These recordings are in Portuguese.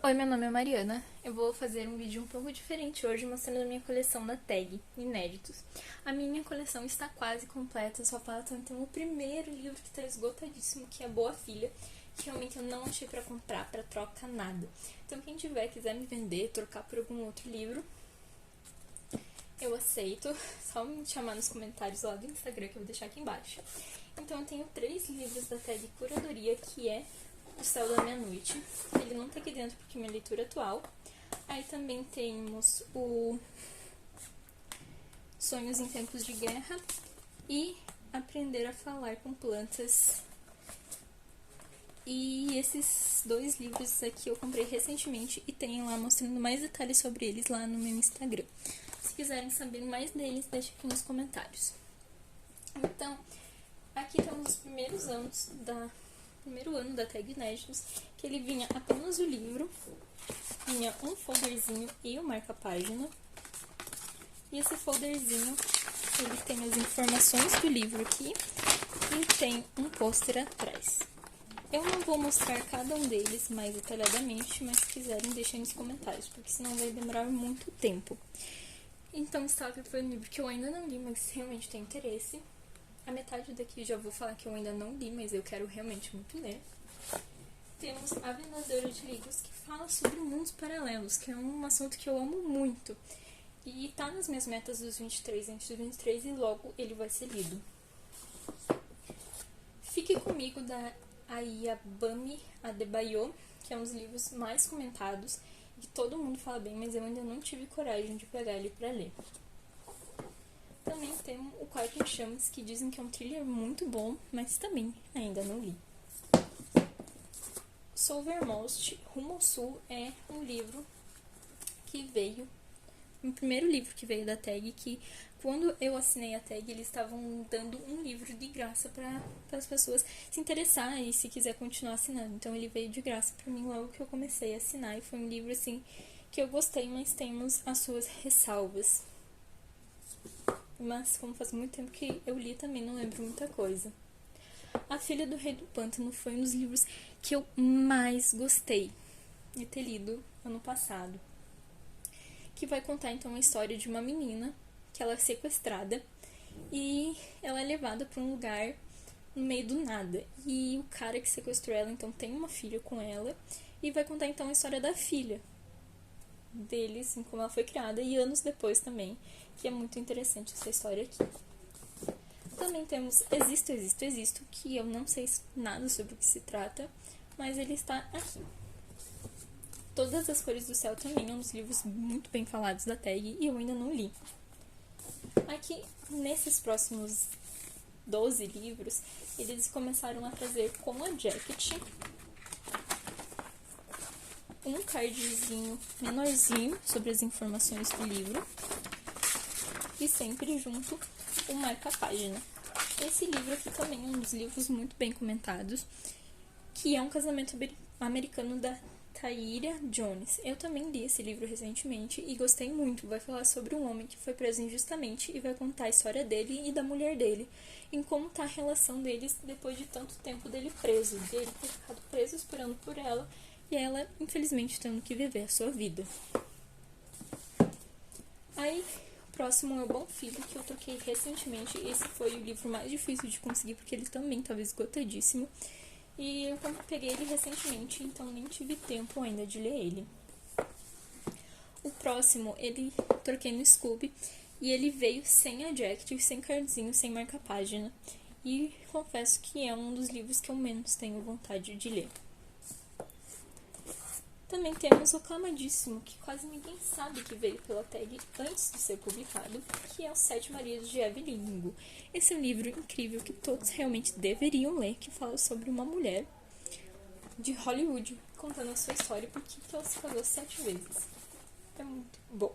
Oi, meu nome é Mariana. Eu vou fazer um vídeo um pouco diferente hoje, mostrando a minha coleção da Tag, inéditos. A minha coleção está quase completa, só falta então o primeiro livro que está esgotadíssimo, que é Boa Filha, que realmente eu não achei pra comprar, pra troca, nada. Então quem quiser me vender, trocar por algum outro livro, eu aceito. Só me chamar nos comentários lá do Instagram, que eu vou deixar aqui embaixo. Então eu tenho 3 livros da Tag Curadoria, que é O Céu da Meia-Noite. Ele não tá aqui dentro porque é minha leitura atual. Aí também temos o Sonhos em Tempos de Guerra e Aprender a Falar com Plantas. E esses 2 livros aqui eu comprei recentemente e tenho lá mostrando mais detalhes sobre eles lá no meu Instagram. Se quiserem saber mais deles, deixa aqui nos comentários. Então, aqui temos os primeiro ano da Tag Inéditos, que ele vinha apenas o livro, vinha um folderzinho e o marca-página. E esse folderzinho, ele tem as informações do livro aqui e tem um pôster atrás. Eu não vou mostrar cada um deles mais detalhadamente, mas se quiserem deixem nos comentários, porque senão vai demorar muito tempo. Então, Stalker foi um livro que eu ainda não li, mas realmente tenho interesse. A metade daqui já vou falar que eu ainda não li, mas eu quero realmente muito ler. Temos A Vendedora de Livros, que fala sobre mundos paralelos, que é um assunto que eu amo muito. E tá nas minhas metas dos 23 antes dos 23 e logo ele vai ser lido. Fique Comigo, da Ayabami Adebayo, que é um dos livros mais comentados, que todo mundo fala bem, mas eu ainda não tive coragem de pegar ele pra ler. Também temos O Quarto em Chamas, que dizem que é um thriller muito bom, mas também ainda não li. Southernmost, Rumo ao Sul, é um livro que veio, o primeiro livro que veio da Tag, que quando eu assinei a Tag, eles estavam dando um livro de graça para as pessoas se interessarem e se quiser continuar assinando. Então ele veio de graça para mim logo que eu comecei a assinar, e foi um livro assim que eu gostei, mas temos as suas ressalvas. Mas como faz muito tempo que eu li, também não lembro muita coisa. A Filha do Rei do Pântano foi um dos livros que eu mais gostei de ter lido ano passado, que vai contar então a história de uma menina que ela é sequestrada e ela é levada para um lugar no meio do nada, e o cara que sequestrou ela então tem uma filha com ela, e vai contar então a história da filha dele, assim como ela foi criada, e anos depois também, que é muito interessante essa história aqui. Também temos Existo, que eu não sei nada sobre o que se trata, mas ele está aqui. Todas as Cores do Céu também é um dos livros muito bem falados da Tag e eu ainda não li. Aqui, nesses próximos 12 livros, eles começaram a trazer com a jacket um cardzinho menorzinho sobre as informações do livro e sempre junto um marca-página. Esse livro aqui também é um dos livros muito bem comentados, que é Um Casamento Americano, da Taíra Jones. Eu também li esse livro recentemente e gostei muito. Vai falar sobre um homem que foi preso injustamente e vai contar a história dele e da mulher dele, em como tá a relação deles depois de tanto tempo dele preso, de ele ter ficado preso esperando por ela e ela, infelizmente, tendo que viver a sua vida. Aí, o próximo é O Bom Filho, que eu troquei recentemente. Esse foi o livro mais difícil de conseguir, porque ele também estava esgotadíssimo. E eu peguei ele recentemente, então nem tive tempo ainda de ler ele. O próximo, ele troquei no Scooby, e ele veio sem adjective, sem cardzinho, sem marca-página. E confesso que é um dos livros que eu menos tenho vontade de ler. Também temos O Aclamadíssimo, que quase ninguém sabe que veio pela Tag antes de ser publicado, que é Os Sete Maridos de Evelyn Hugo. Esse é um livro incrível que todos realmente deveriam ler, que fala sobre uma mulher de Hollywood contando a sua história e por que ela se casou 7 vezes. É muito bom.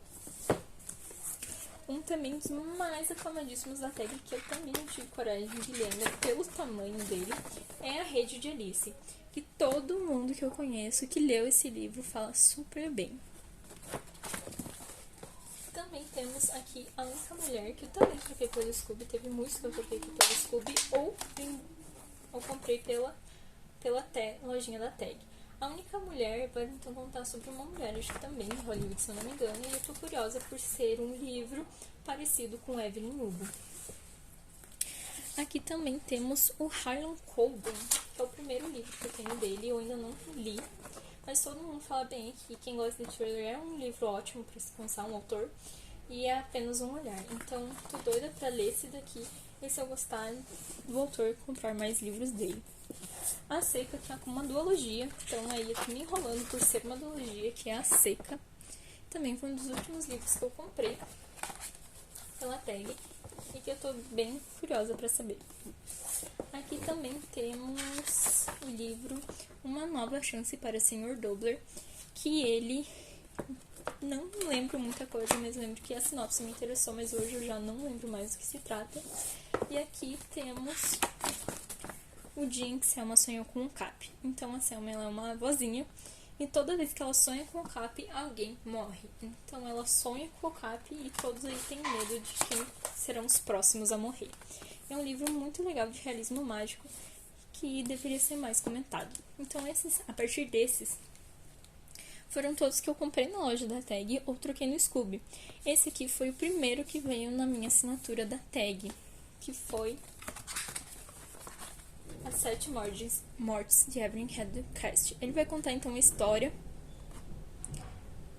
Um também dos mais aclamadíssimos da Tag, que eu também não tive coragem de ler ainda pelo tamanho dele, é A Rede de Alice, que todo mundo que eu conheço que leu esse livro fala super bem. Também temos aqui A Única Mulher, que eu também troquei pelo Scooby. Teve muitos que eu troquei aqui pelo Scooby ou comprei pela lojinha da Tag. A Única Mulher vai então contar sobre uma mulher, acho que também em Hollywood, se eu não me engano, e eu tô curiosa por ser um livro parecido com Evelyn Hugo. Aqui também temos o Harlan Coben, que é o primeiro livro que eu tenho dele, eu ainda não li, mas todo mundo fala bem aqui. Quem gosta de thriller é um livro ótimo para se começar um autor, e é apenas um olhar. Então, tô doida para ler esse daqui, e se eu gostar do autor, comprar mais livros dele. A Seca, que é uma duologia, então aí eu tô me enrolando por ser uma duologia, que é A Seca. Também foi um dos últimos livros que eu comprei pela tag e que eu tô bem curiosa para saber. Aqui também temos o livro Uma Nova Chance para Sr. Dobler, que ele, não lembro muita coisa, mas lembro que a sinopse me interessou, mas hoje eu já não lembro mais do que se trata. E aqui temos o dia em que Selma sonhou com um Cap. Então a Selma, ela é uma vozinha, e toda vez que ela sonha com o Cap, alguém morre. Então ela sonha com o Cap e todos aí têm medo de quem serão os próximos a morrer. É um livro muito legal de realismo mágico que deveria ser mais comentado. Então a partir desses, foram todos que eu comprei na loja da Tag ou troquei no Scooby. Esse aqui foi o primeiro que veio na minha assinatura da Tag, que foi As 7 Mortes de Evelyn Hadcast. Ele vai contar então a história.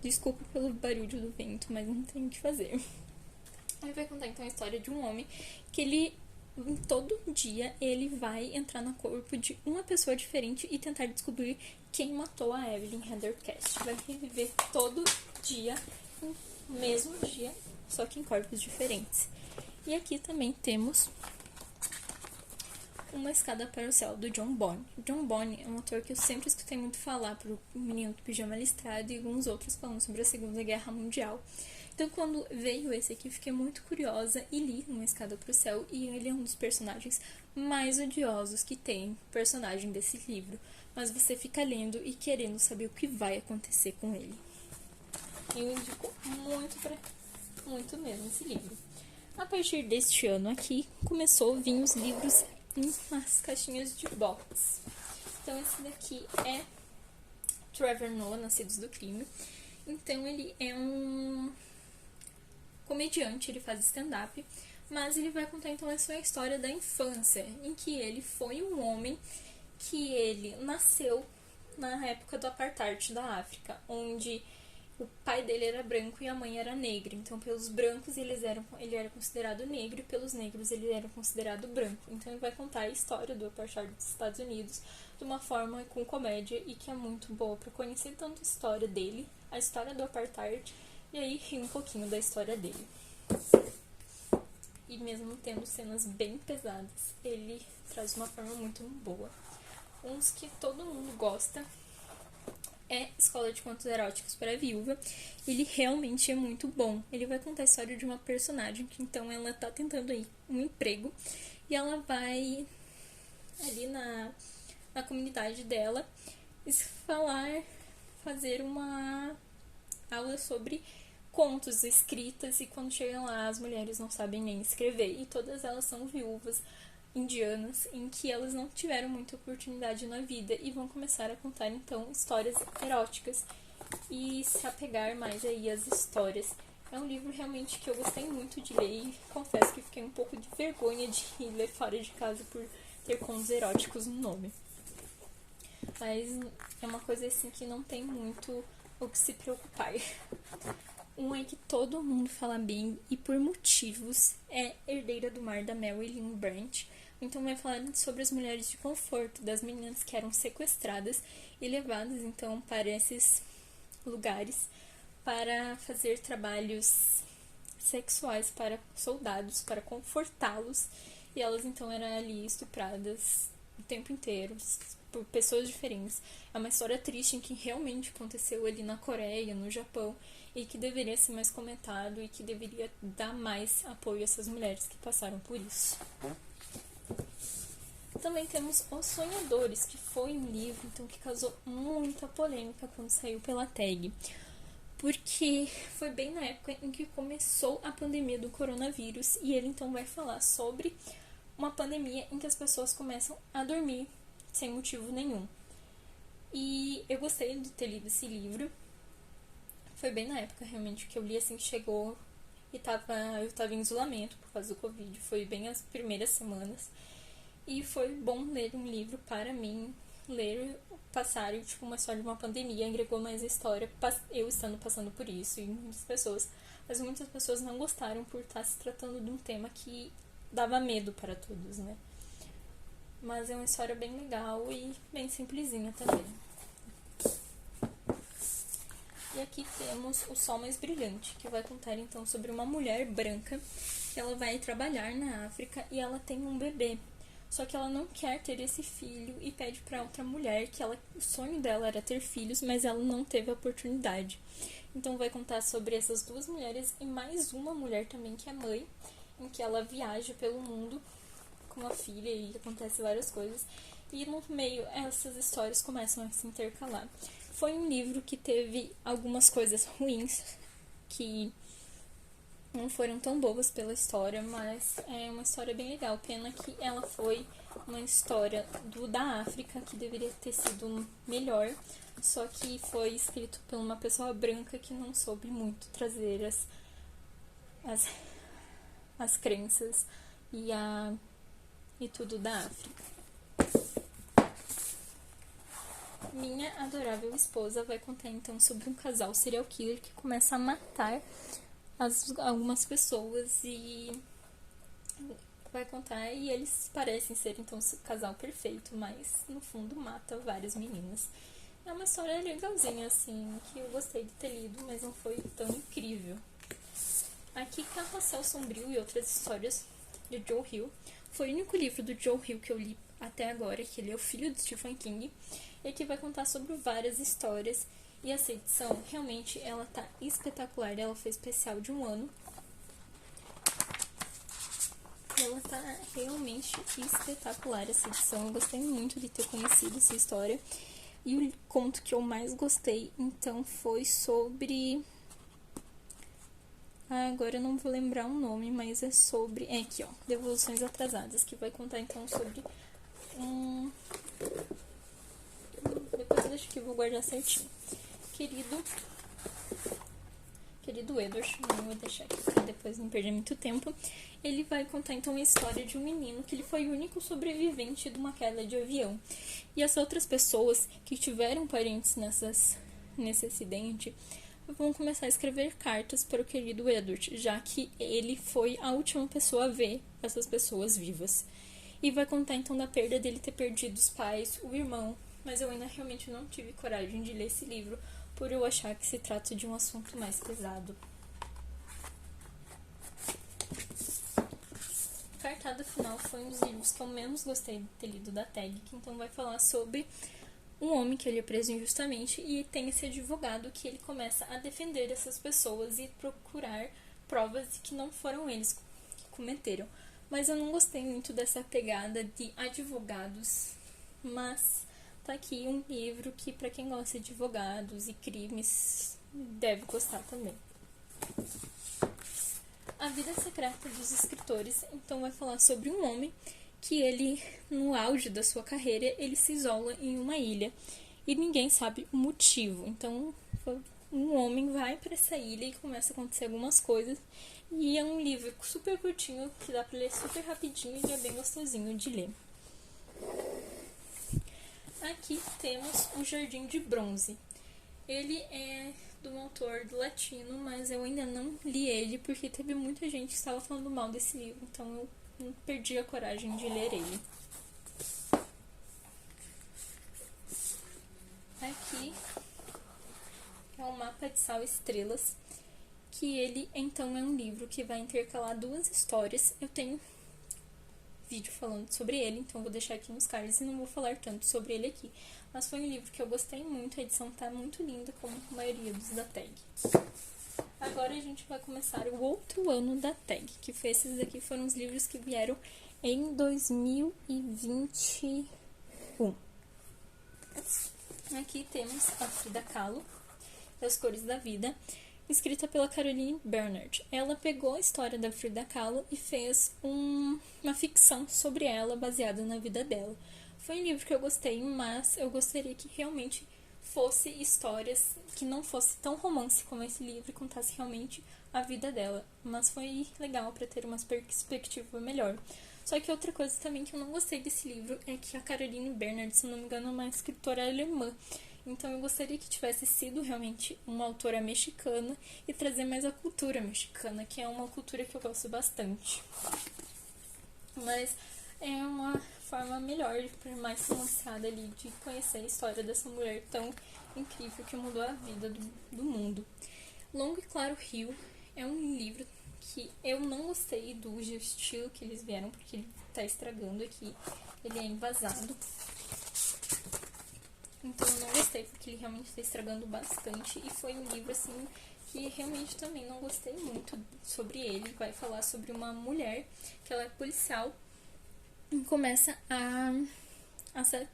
Desculpa pelo barulho do vento, mas não tem o que fazer. Ele vai contar então a história de um homem que ele, todo dia, ele vai entrar no corpo de uma pessoa diferente e tentar descobrir quem matou a Evelyn Hadcast. Vai reviver todo dia, no mesmo dia, só que em corpos diferentes. E aqui também temos Uma Escada para o Céu, do John Bonne. John Bonne é um autor que eu sempre escutei muito falar pro Menino do Pijama Listrado e alguns outros falando sobre a Segunda Guerra Mundial. Então, quando veio esse aqui, fiquei muito curiosa e li Uma Escada para o Céu, e ele é um dos personagens mais odiosos que tem, personagem desse livro. Mas você fica lendo e querendo saber o que vai acontecer com ele. Eu indico muito mesmo esse livro. A partir deste ano aqui, começou a vir os livros em umas caixinhas de box. Então esse daqui é Trevor Noah, Nascidos do Crime. Então ele é um comediante, ele faz stand-up, mas ele vai contar então a sua história da infância, em que ele foi um homem que ele nasceu na época do apartheid da África, onde o pai dele era branco e a mãe era negra. Então, pelos brancos ele era considerado negro, e pelos negros ele era considerado branco. Então, ele vai contar a história do apartheid dos Estados Unidos de uma forma com comédia e que é muito boa para conhecer tanto a história dele, a história do apartheid, e aí rir um pouquinho da história dele. E mesmo tendo cenas bem pesadas, ele traz uma forma muito boa. Uns que todo mundo gosta é Escola de Contos Eróticos para a Viúva. Ele realmente é muito bom. Ele vai contar a história de uma personagem que então ela tá tentando aí um emprego e ela vai ali na comunidade dela fazer uma aula sobre contos escritas, e quando chegam lá as mulheres não sabem nem escrever e todas elas são viúvas indianas em que elas não tiveram muita oportunidade na vida e vão começar a contar então histórias eróticas e se apegar mais aí às histórias. É um livro realmente que eu gostei muito de ler e confesso que fiquei um pouco de vergonha de ler fora de casa por ter contos eróticos no nome. Mas é uma coisa assim que não tem muito o que se preocupar. Um é que todo mundo fala bem e por motivos é Herdeira do Mar, da Marilyn Branch. Então vai falar sobre as mulheres de conforto, das meninas que eram sequestradas e levadas então para esses lugares para fazer trabalhos sexuais para soldados, para confortá-los, e elas então eram ali estupradas o tempo inteiro por pessoas diferentes. É uma história triste em que realmente aconteceu ali na Coreia, no Japão, e que deveria ser mais comentado e que deveria dar mais apoio a essas mulheres que passaram por isso. Também temos Os Sonhadores, que foi um livro então, que causou muita polêmica quando saiu pela Tag, porque foi bem na época em que começou a pandemia do coronavírus, e ele então vai falar sobre uma pandemia em que as pessoas começam a dormir sem motivo nenhum. E eu gostei de ter lido esse livro. Foi bem na época, realmente, que eu li assim que chegou e eu tava em isolamento por causa do Covid. Foi bem as primeiras semanas. E foi bom ler um livro para mim. Ler, passar, tipo, uma história de uma pandemia agregou mais a história, eu estando passando por isso, e muitas pessoas. Mas muitas pessoas não gostaram por estar se tratando de um tema que dava medo para todos, né? Mas é uma história bem legal e bem simplesinha também. E aqui temos O Sol Mais Brilhante, que vai contar então sobre uma mulher branca que ela vai trabalhar na África e ela tem um bebê. Só que ela não quer ter esse filho e pede para outra mulher que o sonho dela era ter filhos, mas ela não teve a oportunidade. Então vai contar sobre essas duas mulheres e mais uma mulher também que é mãe, em que ela viaja pelo mundo com a filha e acontece várias coisas. E no meio essas histórias começam a se intercalar. Foi um livro que teve algumas coisas ruins que não foram tão boas pela história, mas é uma história bem legal. Pena que ela foi uma história da África que deveria ter sido melhor, só que foi escrito por uma pessoa branca que não soube muito trazer as crenças e tudo da África. Minha Adorável Esposa vai contar então sobre um casal serial killer que começa a matar algumas pessoas e vai contar, e eles parecem ser então o casal perfeito, mas no fundo mata várias meninas. É uma história legalzinha assim, que eu gostei de ter lido, mas não foi tão incrível. Aqui, Carrossel Sombrio e Outras Histórias, de Joe Hill. Foi o único livro do Joe Hill que eu li até agora, que ele é o filho de Stephen King, e aqui vai contar sobre várias histórias. E essa edição, realmente, ela tá espetacular. Ela foi especial de 1 ano. Ela tá realmente espetacular, essa edição. Eu gostei muito de ter conhecido essa história. E o conto que eu mais gostei, então, foi sobre... agora eu não vou lembrar o nome, mas é sobre... é aqui, ó. Devoluções Atrasadas, que vai contar, então, sobre depois eu deixo aqui, vou guardar certinho. Querido Edward, não vou deixar aqui pra depois não perder muito tempo. Ele vai contar então a história de um menino que ele foi o único sobrevivente de uma queda de avião. E as outras pessoas que tiveram parentes nesse acidente vão começar a escrever cartas para o querido Edward, já que ele foi a última pessoa a ver essas pessoas vivas. E vai contar então da perda dele ter perdido os pais, o irmão, mas eu ainda realmente não tive coragem de ler esse livro, por eu achar que se trata de um assunto mais pesado. Cartada Final foi um dos livros que eu menos gostei de ter lido da Tag, que então vai falar sobre um homem que ele é preso injustamente e tem esse advogado que ele começa a defender essas pessoas e procurar provas de que não foram eles que cometeram. Mas eu não gostei muito dessa pegada de advogados, mas tá aqui um livro que para quem gosta de advogados e crimes deve gostar também. A Vida Secreta dos Escritores, então vai falar sobre um homem que ele, no auge da sua carreira, ele se isola em uma ilha e ninguém sabe o motivo. Então, um homem vai para essa ilha e começa a acontecer algumas coisas. E é um livro super curtinho, que dá para ler super rapidinho e é bem gostosinho de ler. Aqui temos O Jardim de Bronze. Ele é de um autor latino, mas eu ainda não li ele porque teve muita gente que estava falando mal desse livro, então eu não perdi a coragem de ler ele. Aqui é o Mapa de Sal e Estrelas, que ele então é um livro que vai intercalar 2 histórias. Eu tenho vídeo falando sobre ele, então vou deixar aqui nos cards e não vou falar tanto sobre ele aqui. Mas foi um livro que eu gostei muito, a edição tá muito linda, como a maioria dos da Tag. Agora a gente vai começar o outro ano da Tag, que foi esses aqui foram os livros que vieram em 2021. Aqui temos a Frida Kahlo, As Cores da Vida, escrita pela Caroline Bernard. Ela pegou a história da Frida Kahlo e fez uma ficção sobre ela baseada na vida dela. Foi um livro que eu gostei, mas eu gostaria que realmente fosse histórias que não fosse tão romance como esse livro e contasse realmente a vida dela. Mas foi legal para ter uma perspectiva melhor. Só que outra coisa também que eu não gostei desse livro é que a Caroline Bernard, se não me engano, é uma escritora alemã. Então eu gostaria que tivesse sido realmente uma autora mexicana e trazer mais a cultura mexicana, que é uma cultura que eu gosto bastante. Mas é uma forma melhor, mais romanceada ali, de conhecer a história dessa mulher tão incrível que mudou a vida do mundo. Longo e Claro Rio é um livro que eu não gostei do estilo que eles vieram, porque ele tá estragando aqui, ele é envasado. Então eu não gostei, porque ele realmente tá estragando bastante, e foi um livro, assim, que realmente também não gostei muito sobre ele. Vai falar sobre uma mulher, que ela é policial, e começa a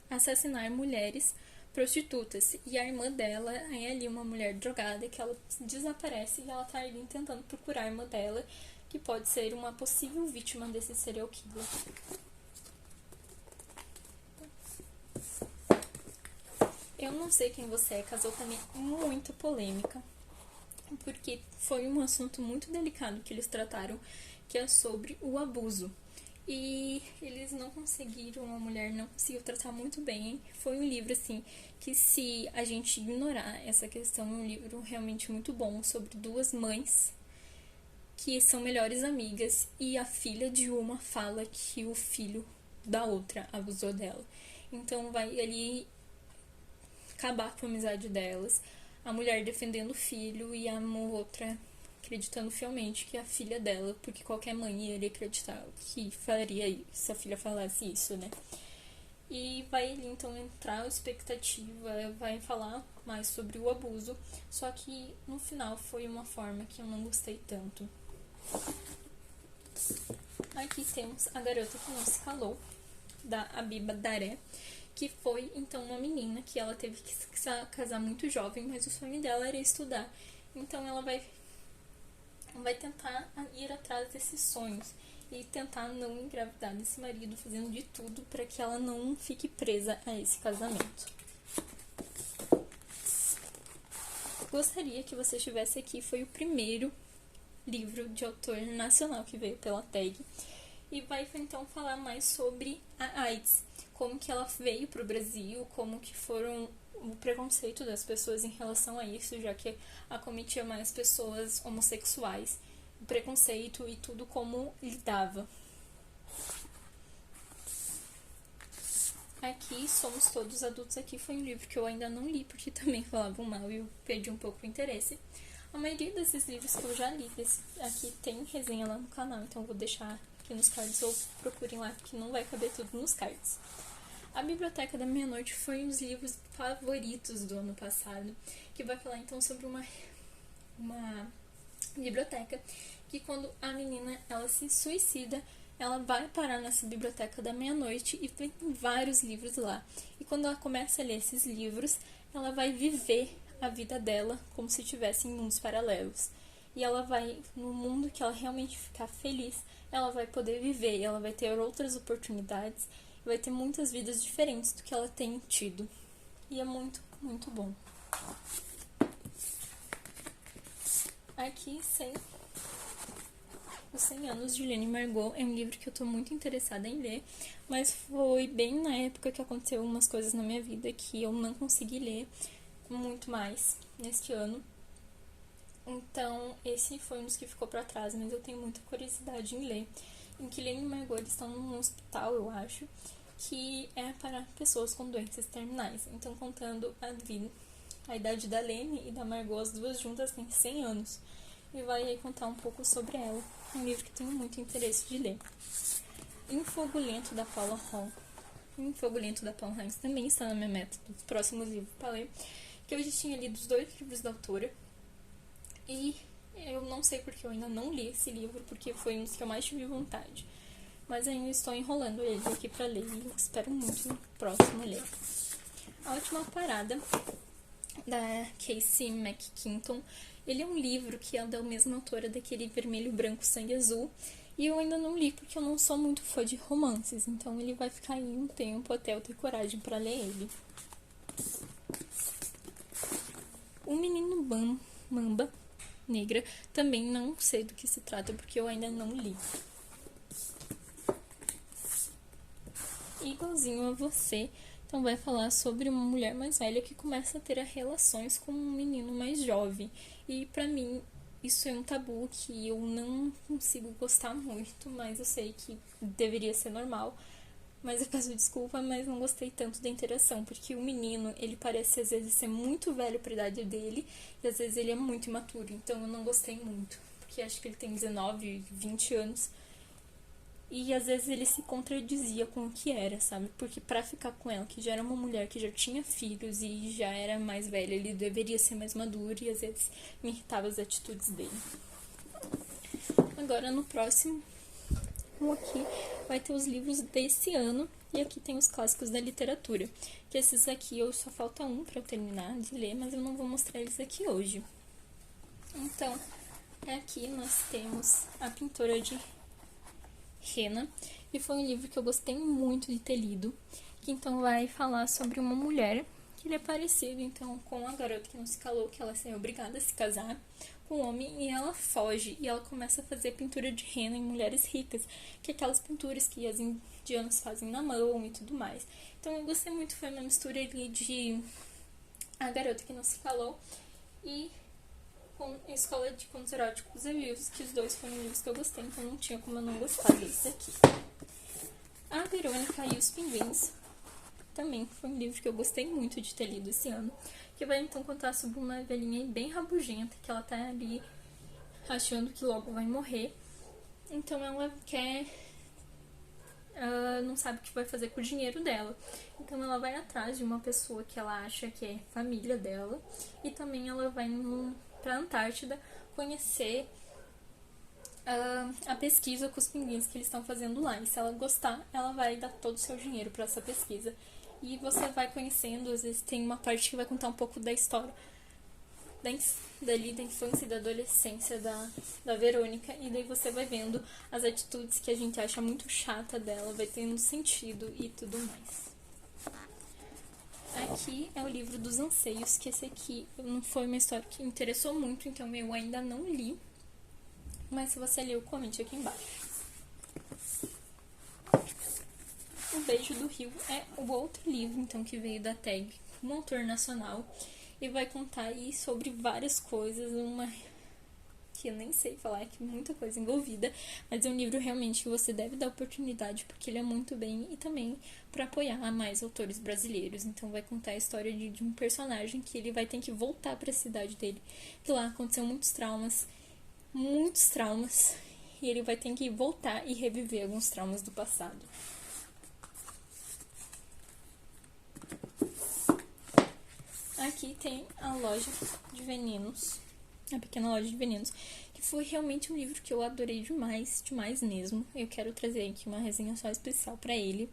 assassinar mulheres prostitutas. E a irmã dela é ali uma mulher drogada que ela desaparece e ela tá ali tentando procurar a irmã dela, que pode ser uma possível vítima desse serial killer. Eu Não Sei Quem Você É causou também muita polêmica, porque foi um assunto muito delicado que eles trataram, que é sobre o abuso. E eles não conseguiram, a mulher não conseguiu tratar muito bem. Foi um livro, assim, que se a gente ignorar essa questão, é um livro realmente muito bom, sobre duas mães que são melhores amigas, e a filha de uma fala que o filho da outra abusou dela. Então vai ali acabar com a amizade delas, a mulher defendendo o filho e a outra acreditando fielmente que é a filha dela, porque qualquer mãe iria acreditar que faria isso, se a filha falasse isso, né? E vai então entrar a expectativa, vai falar mais sobre o abuso, só que no final foi uma forma que eu não gostei tanto. Aqui temos A Garota que Não Se Calou, da Abiba Daré, que foi então uma menina que ela teve que se casar muito jovem, mas o sonho dela era estudar. Então ela vai tentar ir atrás desses sonhos e tentar não engravidar desse marido, fazendo de tudo para que ela não fique presa a esse casamento. Gostaria que você estivesse aqui, foi o primeiro livro de autor nacional que veio pela TAG, e vai então falar mais sobre a AIDS, como que ela veio para o Brasil, como que foram o preconceito das pessoas em relação a isso, já que acometia mais pessoas homossexuais, o preconceito e tudo como lidava. Aqui, Somos Todos Adultos, aqui foi um livro que eu ainda não li, porque também falavam mal e eu perdi um pouco o interesse. A maioria desses livros que eu já li, aqui tem resenha lá no canal, então eu vou deixar aqui nos cards ou procurem lá, porque não vai caber tudo nos cards. A Biblioteca da Meia-Noite foi um dos livros favoritos do ano passado, que vai falar então sobre uma biblioteca que, quando a menina ela se suicida, ela vai parar nessa biblioteca da meia-noite e tem vários livros lá. E quando ela começa a ler esses livros, ela vai viver a vida dela como se estivesse em mundos paralelos. E ela vai, no mundo que ela realmente ficar feliz, ela vai poder viver, ela vai ter outras oportunidades, vai ter muitas vidas diferentes do que ela tem tido. E é muito, muito bom. Aqui, Os 100 Anos de Lene Margot é um livro que eu tô muito interessada em ler, mas foi bem na época que aconteceu umas coisas na minha vida que eu não consegui ler muito mais neste ano. Então, esse foi um dos que ficou pra trás, mas eu tenho muita curiosidade em ler. Em que Lene e Margot eles estão num hospital, eu acho, que é para pessoas com doenças terminais. Então, contando a idade da Lene e da Margot, as duas juntas têm 100 anos. E vai aí contar um pouco sobre ela. É um livro que tenho muito interesse de ler. Em Fogo Lento, da Paula Hall. Em Fogo Lento, da Paula Hines também está na minha meta dos próximos livros para ler, que eu já tinha lido os 2 livros da autora. E eu não sei porque eu ainda não li esse livro, porque foi um dos que eu mais tive vontade. Mas ainda estou enrolando ele aqui para ler e eu espero muito no próximo ler. A Última Parada, da Casey McQuinton. Ele é um livro que é da mesma autora daquele Vermelho, Branco, Sangue Azul. E eu ainda não li porque eu não sou muito fã de romances, então ele vai ficar aí um tempo até eu ter coragem para ler ele. O Menino Mamba Negra também não sei do que se trata porque eu ainda não li. Igualzinho a você, então vai falar sobre uma mulher mais velha que começa a ter relações com um menino mais jovem. E pra mim isso é um tabu que eu não consigo gostar muito, mas eu sei que deveria ser normal. Mas eu peço desculpa, mas não gostei tanto da interação, porque o menino, ele parece às vezes ser muito velho pra idade dele, e às vezes ele é muito imaturo, então eu não gostei muito, porque acho que ele tem 19, 20 anos, e às vezes ele se contradizia com o que era, sabe? Porque pra ficar com ela, que já era uma mulher que já tinha filhos e já era mais velha, ele deveria ser mais maduro, e às vezes me irritava as atitudes dele. Agora no próximo aqui vai ter os livros desse ano e aqui tem os clássicos da literatura, que esses aqui eu só falta um para eu terminar de ler, mas eu não vou mostrar eles aqui hoje. Então, aqui nós temos A Pintora de Rena, e foi um livro que eu gostei muito de ter lido, que então vai falar sobre uma mulher que ele é parecido então com a garota que não se calou, que ela é obrigada a se casar com um homem e ela foge e ela começa a fazer pintura de rena em mulheres ricas, que é aquelas pinturas que as indianas fazem na mão e tudo mais. Então eu gostei muito, foi uma mistura ali de A Garota que Não Se Calou e com Escola de Contos Eróticos e Vivos, que os dois foram livros que eu gostei, então não tinha como eu não gostar desse aqui. A Verônica e os Pinguins também foi um livro que eu gostei muito de ter lido esse ano, que vai então contar sobre uma velhinha bem rabugenta, que ela tá ali achando que logo vai morrer, então ela quer, não sabe o que vai fazer com o dinheiro dela, então ela vai atrás de uma pessoa que ela acha que é família dela, e também ela vai pra Antártida conhecer a pesquisa com os pinguins que eles estão fazendo lá, e se ela gostar, ela vai dar todo o seu dinheiro para essa pesquisa. E você vai conhecendo, às vezes tem uma parte que vai contar um pouco da história da infância e da adolescência da Verônica, e daí você vai vendo as atitudes que a gente acha muito chata dela, vai tendo sentido e tudo mais. Aqui é o livro dos anseios, que esse aqui não foi uma história que me interessou muito, então eu ainda não li, mas se você leu, comente aqui embaixo. O Beijo do Rio é o outro livro, então, que veio da tag, um autor nacional, e vai contar aí sobre várias coisas, uma que eu nem sei falar, que muita coisa envolvida, mas é um livro realmente que você deve dar oportunidade, porque ele é muito bem, e também para apoiar mais autores brasileiros. Então vai contar a história de um personagem que ele vai ter que voltar para a cidade dele, que lá aconteceu muitos traumas, e ele vai ter que voltar e reviver alguns traumas do passado. Aqui tem a Loja de Venenos, a Pequena Loja de Venenos, que foi realmente um livro que eu adorei demais, demais mesmo. Eu quero trazer aqui uma resenha só especial para ele.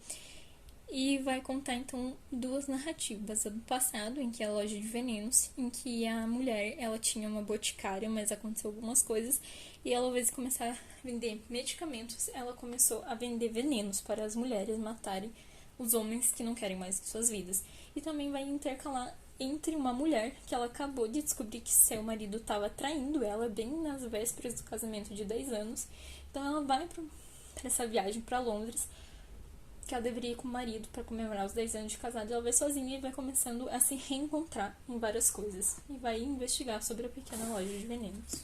E vai contar então duas narrativas, a do passado, em que é a Loja de Venenos, em que a mulher, ela tinha uma boticária, mas aconteceu algumas coisas, e ela, ao invés de começar a vender medicamentos, ela começou a vender venenos para as mulheres matarem os homens que não querem mais suas vidas. E também vai intercalar entre uma mulher que ela acabou de descobrir que seu marido estava traindo ela bem nas vésperas do casamento de 10 anos. Então ela vai para essa viagem para Londres, que ela deveria ir com o marido para comemorar os 10 anos de casado. Ela vai sozinha e vai começando a se reencontrar em várias coisas. E vai investigar sobre a Pequena Loja de Venenos.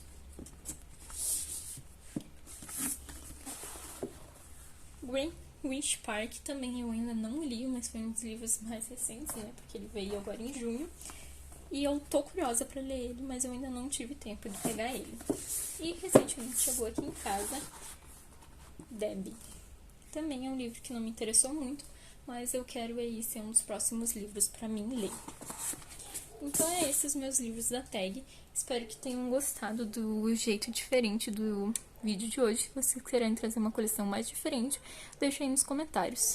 Greenwich Park também eu ainda não li, mas foi um dos livros mais recentes, né? Porque ele veio agora em junho. E eu tô curiosa pra ler ele, mas eu ainda não tive tempo de pegar ele. E recentemente chegou aqui em casa Debbie. Também é um livro que não me interessou muito, mas eu quero aí ser um dos próximos livros pra mim ler. Então é esses os meus livros da tag. Espero que tenham gostado do jeito diferente do vídeo de hoje. Se vocês quiserem trazer uma coleção mais diferente, deixa aí nos comentários.